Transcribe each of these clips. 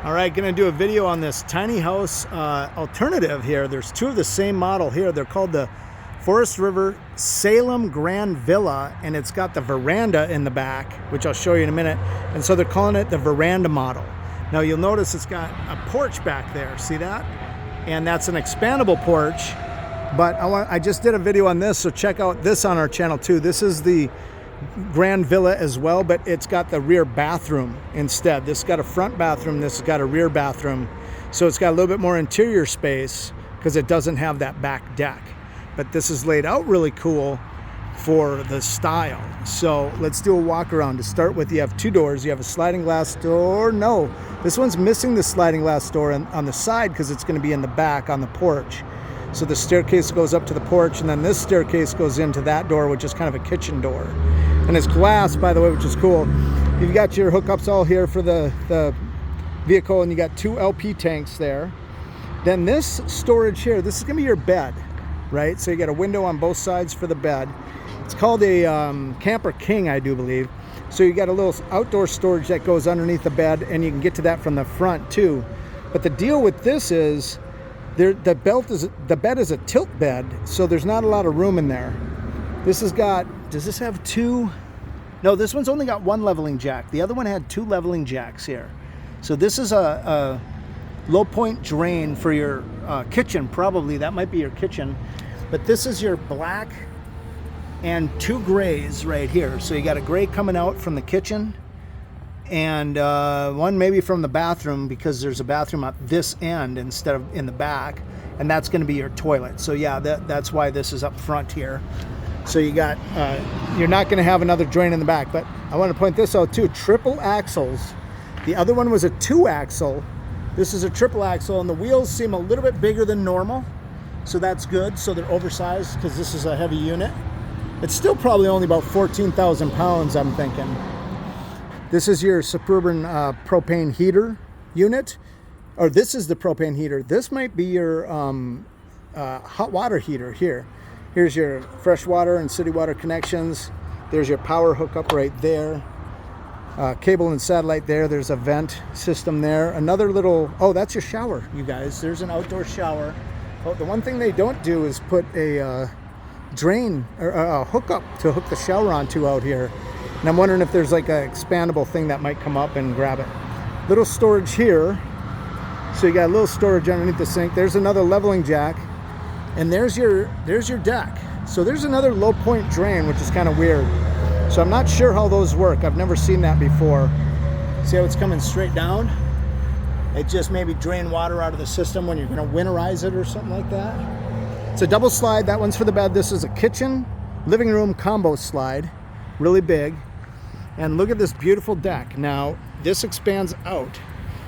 All right, gonna do a video on this tiny house alternative here. There's two of the same model here. They're called the Forest River Salem Grand Villa, and it's got the veranda in the back, which I'll show you in a minute. And so they're calling it the Veranda model. Now you'll notice it's got a porch back there, see that? And that's an expandable porch, but I just did a video on this, so check out this on our channel too. This is the Grand Villa as well, but it's got the rear bathroom instead. This has got a front bathroom, this has got a rear bathroom. So it's got a little bit more interior space because it doesn't have that back deck. But this is laid out really cool for the style. So let's do a walk around. To start with, you have two doors. You have a sliding glass door. No, this one's missing the sliding glass door on the side because it's going to be in the back on the porch. So the staircase goes up to the porch, and then this staircase goes into that door, which is kind of a kitchen door. And it's glass, by the way, which is cool. You've got your hookups all here for the vehicle, and you got two LP tanks there. Then this storage here, this is gonna be your bed, right? So you got a window on both sides for the bed. It's called a Camper King, I do believe. So you got a little outdoor storage that goes underneath the bed, and you can get to that from the front too. But the deal with this is, the bed is a tilt bed, so there's not a lot of room in there. This has got, does this have two? No, this one's only got one leveling jack. The other one had two leveling jacks here. So this is a low point drain for your kitchen, probably. That might be your kitchen. But this is your black and two grays right here. So you got a gray coming out from the kitchen, and one maybe from the bathroom, because there's a bathroom at this end instead of in the back, and that's going to be your toilet. So yeah, that's why this is up front here. So you got, you're not going to have another drain in the back. But I want to point this out too, triple axles. The other one was a 2-axle. This is a triple axle, and the wheels seem a little bit bigger than normal, so that's good. So they're oversized because this is a heavy unit. It's still probably only about 14,000 pounds, I'm thinking. This is your Suburban propane heater unit, or this is the propane heater. This might be your hot water heater here. Here's your fresh water and city water connections. There's your power hookup right there. Cable and satellite there. There's a vent system there. Another little, oh, that's your shower, you guys. There's an outdoor shower. Oh, the one thing they don't do is put a drain or a hookup to hook the shower onto out here. And I'm wondering if there's like an expandable thing that might come up and grab it. Little storage here. So you got a little storage underneath the sink. There's another leveling jack. And there's your deck. So there's another low point drain, which is kind of weird. So I'm not sure how those work. I've never seen that before. See how it's coming straight down? It just maybe drain water out of the system when you're going to winterize it or something like that. It's a double slide. That one's for the bed. This is a kitchen, living room combo slide. Really big. And look at this beautiful deck. Now, this expands out.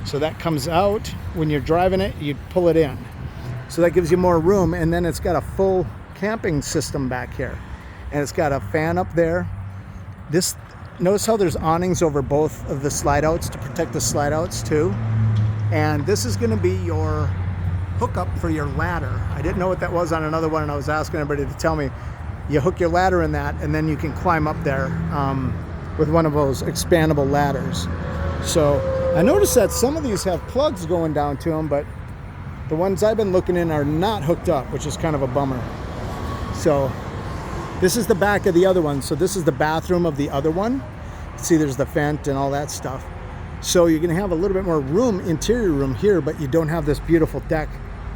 So that comes out. When you're driving it, you pull it in. So that gives you more room, and then it's got a full camping system back here. And it's got a fan up there. Notice how there's awnings over both of the slide outs to protect the slide outs too. And this is gonna be your hookup for your ladder. I didn't know what that was on another one, and I was asking everybody to tell me. You hook your ladder in that, and then you can climb up there with one of those expandable ladders. So I noticed that some of these have plugs going down to them, but the ones I've been looking in are not hooked up, which is kind of a bummer. So this is the back of the other one. So this is the bathroom of the other one. See, there's the vent and all that stuff. So you're gonna have a little bit more room, interior room here, but you don't have this beautiful deck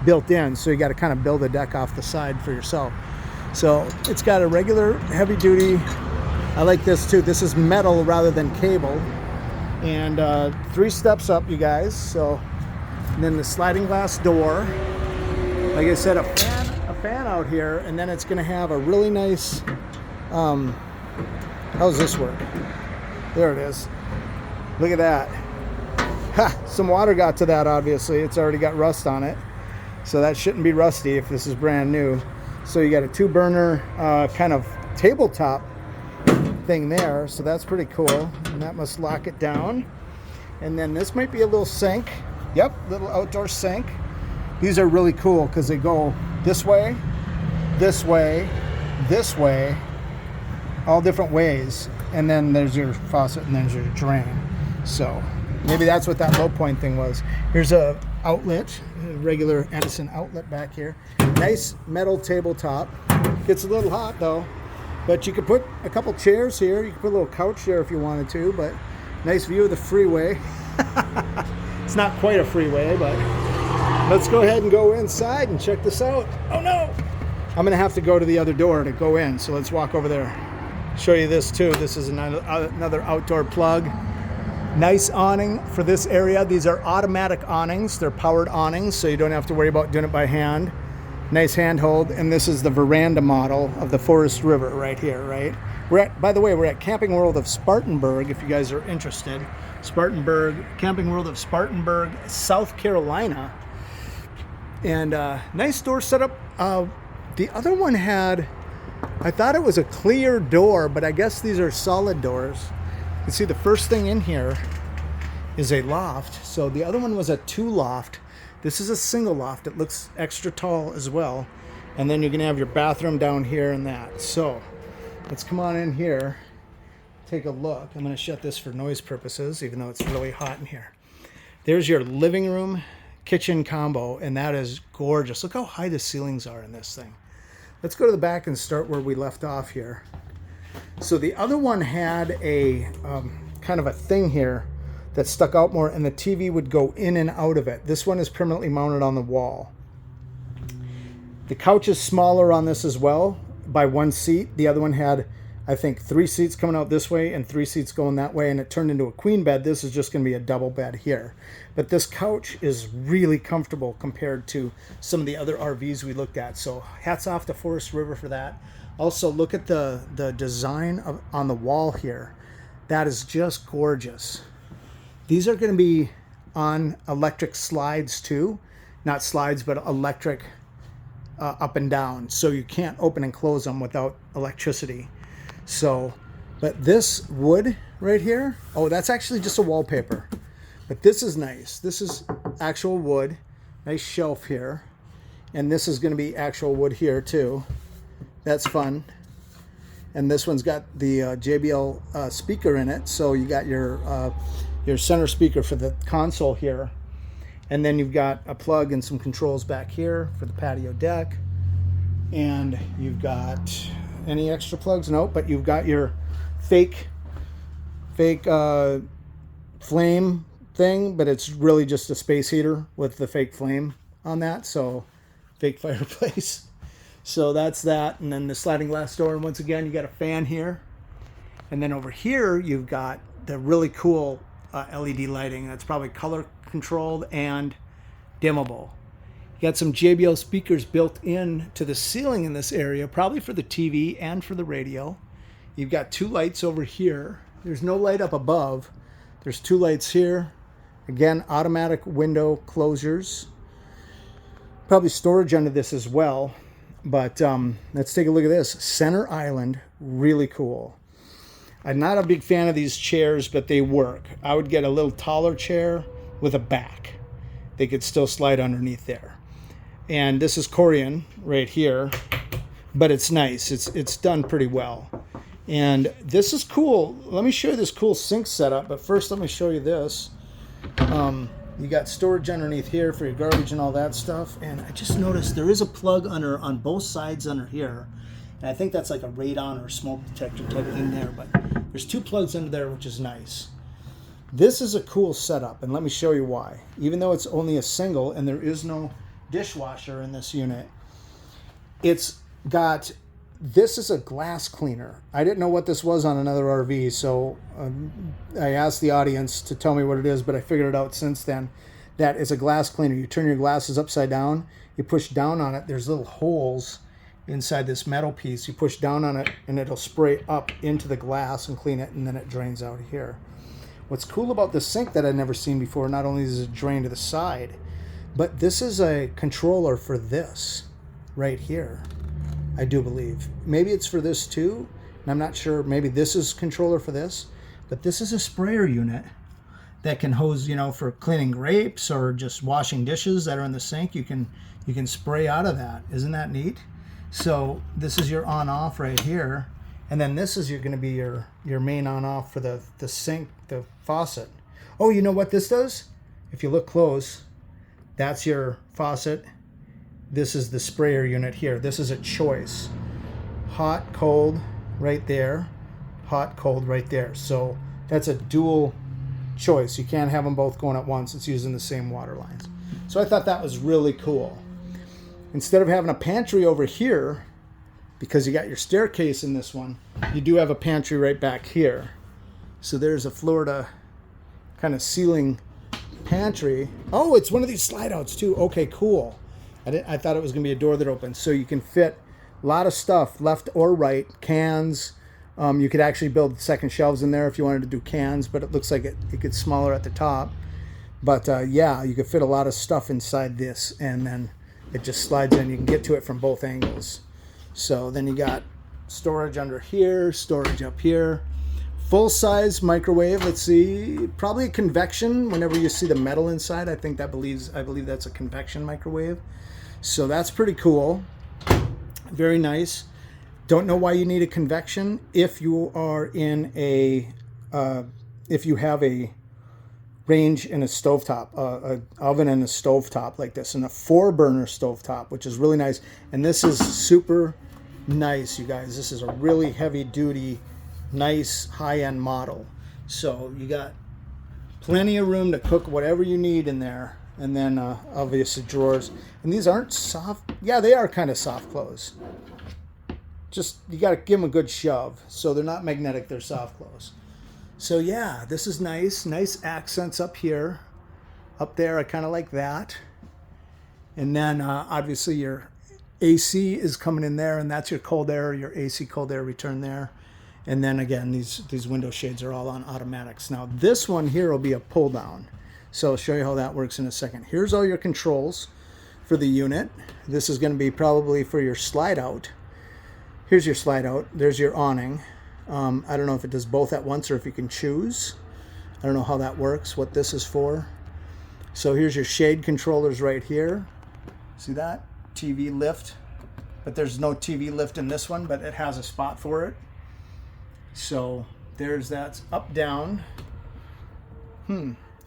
built in. So you gotta kind of build a deck off the side for yourself. So it's got a regular heavy duty. I like this too. This is metal rather than cable. And 3 steps up, you guys. So, and then the sliding glass door. Like I said, a fan out here, and then it's gonna have a really nice, how does this work? There it is. Look at that. Ha, some water got to that, obviously. It's already got rust on it. So that shouldn't be rusty if this is brand new. So you got a 2-burner kind of tabletop thing there. So that's pretty cool. And that must lock it down. And then this might be a little sink. Yep, little outdoor sink. These are really cool because they go this way, this way, this way, all different ways. And then there's your faucet and there's your drain. So Maybe that's what that low point thing was. Here's a outlet, a regular Edison outlet back here. Nice metal tabletop. Gets a little hot though, but you could put a couple chairs here. You could put a little couch there if you wanted to, but nice view of the freeway. It's not quite a freeway, but let's go ahead and go inside and check this out. Oh no! I'm gonna have to go to the other door to go in, so let's walk over there. Show you this too. This is another outdoor plug. Nice awning for this area. These are automatic awnings. They're powered awnings, so you don't have to worry about doing it by hand. Nice handhold, and this is the Veranda model of the Forest River right here, right? By the way, we're at Camping World of Spartanburg, if you guys are interested. Camping World of Spartanburg, South Carolina. And nice door setup. The other one had, I thought it was a clear door, but I guess these are solid doors. You can see the first thing in here is a loft. So the other one was a 2-loft. This is a single loft. It looks extra tall as well. And then you're gonna have your bathroom down here and that. So let's come on in here, take a look. I'm gonna shut this for noise purposes, even though it's really hot in here. There's your living room, kitchen combo, and that is gorgeous. Look how high the ceilings are in this thing. Let's go to the back and start where we left off here. So the other one had a kind of a thing here that stuck out more, and the TV would go in and out of it. This one is permanently mounted on the wall. The couch is smaller on this as well by 1 seat. The other one had, I think, 3 seats coming out this way and 3 seats going that way, and it turned into a queen bed. This is just going to be a double bed here. But this couch is really comfortable compared to some of the other RVs we looked at. So hats off to Forest River for that. Also, look at the design on the wall here. That is just gorgeous. These are going to be on electric slides too. Not slides, but electric up and down. So you can't open and close them without electricity. So, but this wood right here, oh, that's actually just a wallpaper. But this is nice. This is actual wood. Nice shelf here. And this is going to be actual wood here too. That's fun. And this one's got the JBL speaker in it. So you got your center speaker for the console here. And then you've got a plug and some controls back here for the patio deck. And you've got any extra plugs? Nope, but you've got your fake flame thing, but it's really just a space heater with the fake flame on that. So fake fireplace. So that's that. And then the sliding glass door. And once again, you got a fan here. And then over here, you've got the really cool LED lighting. That's probably color controlled and dimmable. You got some JBL speakers built in to the ceiling in this area, probably for the TV and for the radio. You've got 2 lights over here. There's no light up above. There's 2 lights here. Again, automatic window closures. Probably storage under this as well. But let's take a look at this. Center island, really cool. I'm not a big fan of these chairs, but they work. I would get a little taller chair with a back. They could still slide underneath there. And this is Corian right here, but it's nice. It's done pretty well. And this is cool. Let me show you this cool sink setup, but first let me show you this. You got storage underneath here for your garbage and all that stuff. And I just noticed there is a plug on both sides under here. And I think that's like a radon or smoke detector type thing there, but there's 2 plugs under there, which is nice. This is a cool setup, and let me show you why. Even though it's only a single and there is no dishwasher in this unit, it's got, this is a glass cleaner. I didn't know what this was on another RV, so I asked the audience to tell me what it is, but I figured it out since then. That is a glass cleaner. You turn your glasses upside down, you push down on it, there's little holes inside this metal piece. You push down on it and it'll spray up into the glass and clean it, and then it drains out here. What's cool about this sink that I've never seen before, not only does it drain to the side, but this is a controller for this right here, I do believe. Maybe it's for this too, and I'm not sure. Maybe this is controller for this, but this is a sprayer unit that can hose, you know, for cleaning grapes or just washing dishes that are in the sink. You can spray out of that. Isn't that neat? So this is your on-off right here. And then this is going to be your main on-off for the sink, the faucet. Oh, you know what this does? If you look close, that's your faucet. This is the sprayer unit here. This is a choice. Hot, cold, right there. Hot, cold, right there. So that's a dual choice. You can't have them both going at once. It's using the same water lines. So I thought that was really cool. Instead of having a pantry over here, because you got your staircase in this one, you do have a pantry right back here. So there's a Florida kind of ceiling pantry. Oh, it's one of these slide outs too. Okay, cool. I thought it was going to be a door that opens. So you can fit a lot of stuff left or right. Cans. You could actually build second shelves in there if you wanted to do cans, but it looks like it gets smaller at the top. But yeah, you could fit a lot of stuff inside this, and then it just slides in. You can get to it from both angles. So then you got storage under here, storage up here. Full-size microwave. Let's see, probably a convection. Whenever you see the metal inside, I believe that's a convection microwave. So that's pretty cool. Very nice. Don't know why you need a convection if you are in a if you have a range in a stovetop, an oven and a stovetop like this, and a 4-burner stovetop, which is really nice. And this is super nice, you guys. This is a really heavy-duty, nice high-end model. So you got plenty of room to cook whatever you need in there. And then obviously drawers. And these aren't soft. Yeah, they are kind of soft close. Just, you got to give them a good shove. So they're not magnetic, they're soft close. So yeah, this is nice. Nice accents up here. Up there, I kind of like that. And then obviously your AC is coming in there, and that's your cold air, your AC cold air return there. And then again, these window shades are all on automatics. Now this one here will be a pull down. So I'll show you how that works in a second. Here's all your controls for the unit. This is going to be probably for your slide out. Here's your slide out. There's your awning. I don't know if it does both at once or if you can choose. I don't know how that works, what this is for. So here's your shade controllers right here. See that? TV lift. But there's no TV lift in this one, but it has a spot for it. So there's that. Up, down.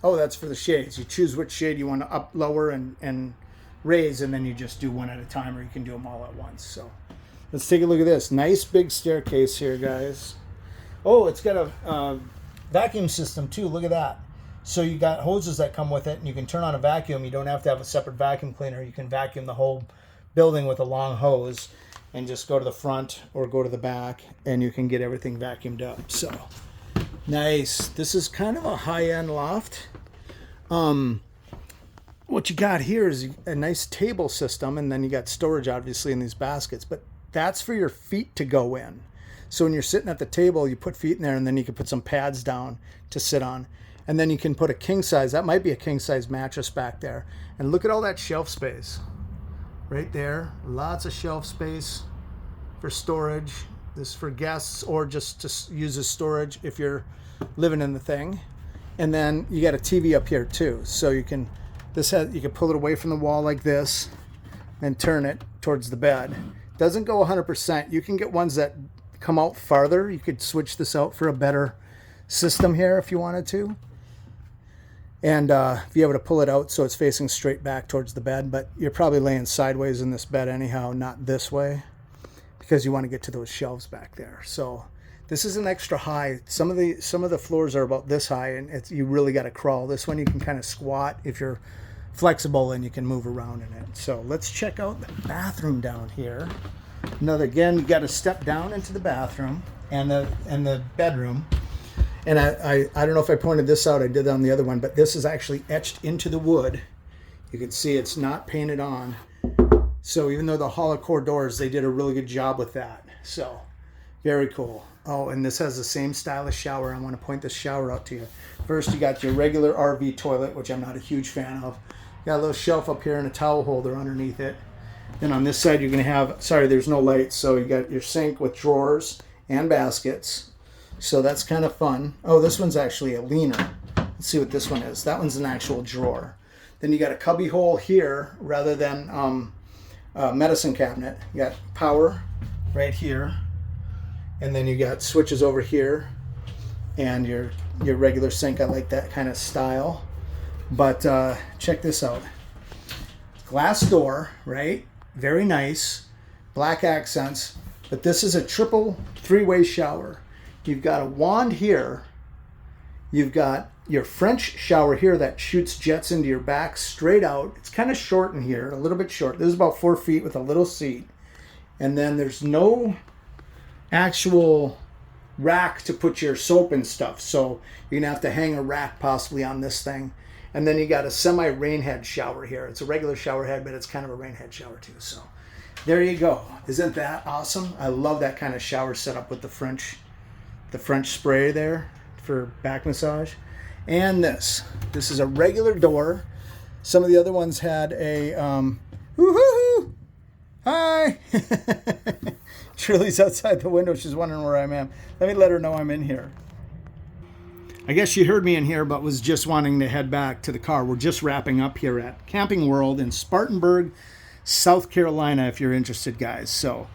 Oh, that's for the shades. You choose which shade you want to up, lower, and raise, and then you just do one at a time, or you can do them all at once. So let's take a look at this. Nice big staircase here, guys. Oh, it's got a vacuum system too. Look at that. So you got hoses that come with it, and you can turn on a vacuum. You don't have to have a separate vacuum cleaner. You can vacuum the whole building with a long hose and just go to the front or go to the back, and you can get everything vacuumed up. So nice. This is kind of a high-end loft. What you got here is a nice table system, and then you got storage obviously in these baskets, but that's for your feet to go in. So when you're sitting at the table, you put feet in there, and then you can put some pads down to sit on. And then you can put a king size, that might be a king size mattress back there. And look at all that shelf space right there. Lots of shelf space for storage. This is for guests or just to use as storage if you're living in the thing. And then you got a TV up here too. So you can pull it away from the wall like this and turn it towards the bed. Doesn't go 100%. You can get ones that come out farther. You could switch this out for a better system here if you wanted to. And be able to pull it out so it's facing straight back towards the bed, but you're probably laying sideways in this bed anyhow, not this way, because you want to get to those shelves back there. So this is an extra high. Some of the floors are about this high, and you really got to crawl. This one you can kind of squat if you're flexible, and you can move around in it. So let's check out the bathroom down here. Again, you got to step down into the bathroom and the bedroom. And I don't know if I pointed this out. I did on the other one, but this is actually etched into the wood. You can see it's not painted on. So even though the hollow core doors, they did a really good job with that. So very cool. Oh, and this has the same stylish shower. I want to point this shower out to you. First, you got your regular RV toilet, which I'm not a huge fan of. You got a little shelf up here and a towel holder underneath it. Then on this side, you're going to have, sorry, there's no lights. So you got your sink with drawers and baskets. So that's kind of fun. Oh, this one's actually a leaner. Let's see what this one is. That one's an actual drawer. Then you got a cubby hole here rather than a medicine cabinet. You got power right here. And then you got switches over here. And your your regular sink. I like that kind of style. But check this out. Glass door, right? Very nice. Black accents. But this is a triple three-way shower. You've got a wand here. You've got your French shower here that shoots jets into your back straight out. It's kind of short in here, a little bit short. This is about 4 feet with a little seat. And then there's no actual rack to put your soap and stuff. So you're going to have to hang a rack possibly on this thing. And then you got a semi-rain head shower here. It's a regular shower head, but it's kind of a rain head shower too. So there you go. Isn't that awesome? I love that kind of shower setup with the French spray there for back massage. And this is a regular door. Some of the other ones had a woo-hoo-hoo, hi. Truly's outside the window. She's wondering where I am. Let me let her know I'm in here. I guess she heard me in here, but was just wanting to head back to the car. We're just wrapping up here at Camping World in Spartanburg, South Carolina, if you're interested, guys. So,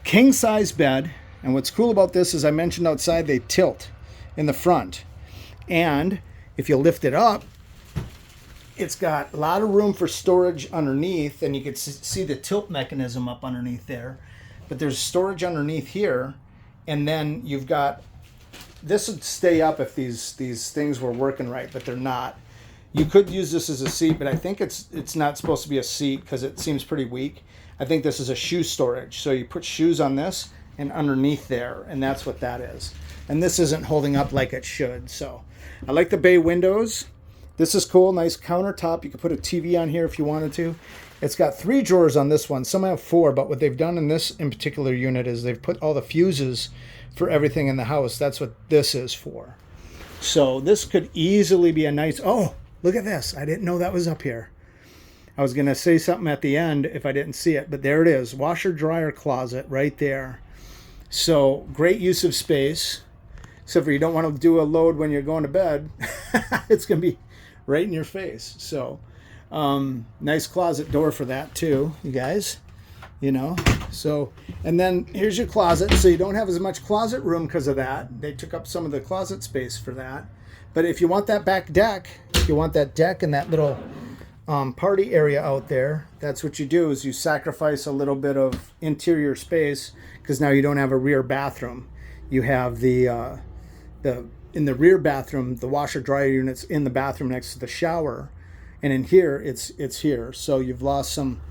king size bed. And what's cool about this is I mentioned outside they tilt in the front. And if you lift it up, it's got a lot of room for storage underneath, and you can see the tilt mechanism up underneath there. But there's storage underneath here, and then you've got, this would stay up if these things were working right, but they're not. You could use this as a seat, but I think it's not supposed to be a seat because it seems pretty weak. I think this is a shoe storage. So you put shoes on this and underneath there, and that's what that is. And this isn't holding up like it should. So I like the bay windows. This is cool, nice countertop. You could put a TV on here if you wanted to. It's got 3 drawers on this one. Some have 4, but what they've done in this in particular unit is they've put all the fuses for everything in the house. That's what this is for. So this could easily be a nice, oh, look at this. I didn't know that was up here. I was going to say something at the end if I didn't see it, but there it is. Washer dryer closet right there. So great use of space, except for you don't want to do a load when you're going to bed. It's going to be right in your face. So nice closet door for that too, you guys, you know. So, and then here's your closet. So you don't have as much closet room because of that. They took up some of the closet space for that. But if you want that back deck, if you want that deck and that little party area out there, that's what you do, is you sacrifice a little bit of interior space because now you don't have a rear bathroom. You have in the rear bathroom, the washer dryer unit's in the bathroom next to the shower, and in here it's here. So you've lost some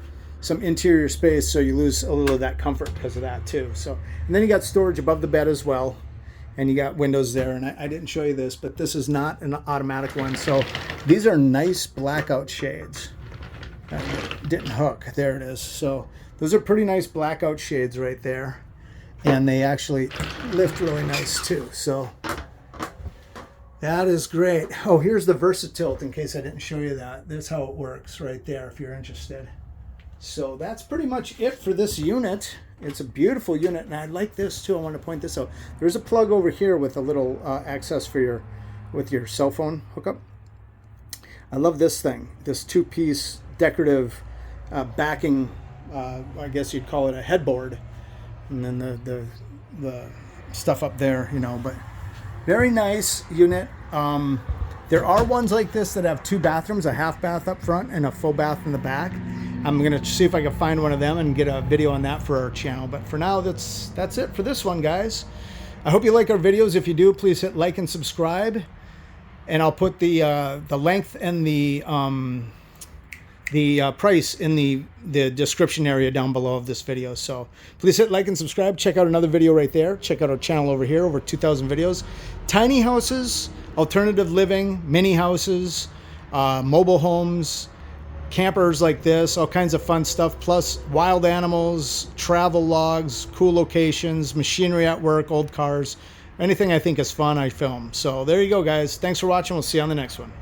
interior space, so you lose a little of that comfort because of that too. So, and then you got storage above the bed as well, and you got windows there. And I didn't show you this, but this is not an automatic one. So these are nice blackout shades. Didn't hook. There it is. So those are pretty nice blackout shades right there, and they actually lift really nice too. So that is great. Oh, here's the Versatilt in case I didn't show you that. That's how it works right there if you're interested. So that's pretty much it for this unit. It's a beautiful unit, and I like this too. I want to point this out. There's a plug over here with a little access for your cell phone hookup. I love this thing, this 2-piece decorative backing. I guess you'd call it a headboard, and then the stuff up there, you know. But very nice unit. There are ones like this that have 2 bathrooms, a half bath up front and a full bath in the back. I'm going to see if I can find one of them and get a video on that for our channel. But for now, that's it for this one, guys. I hope you like our videos. If you do, please hit like and subscribe. And I'll put the length and the price in the description area down below of this video. So please hit like and subscribe. Check out another video right there. Check out our channel over here, over 2,000 videos. Tiny houses, alternative living, mini houses, mobile homes, campers like this, all kinds of fun stuff, plus wild animals, travel logs, cool locations, machinery at work, old cars, anything I think is fun, I film. So there you go, guys. Thanks for watching. We'll see you on the next one.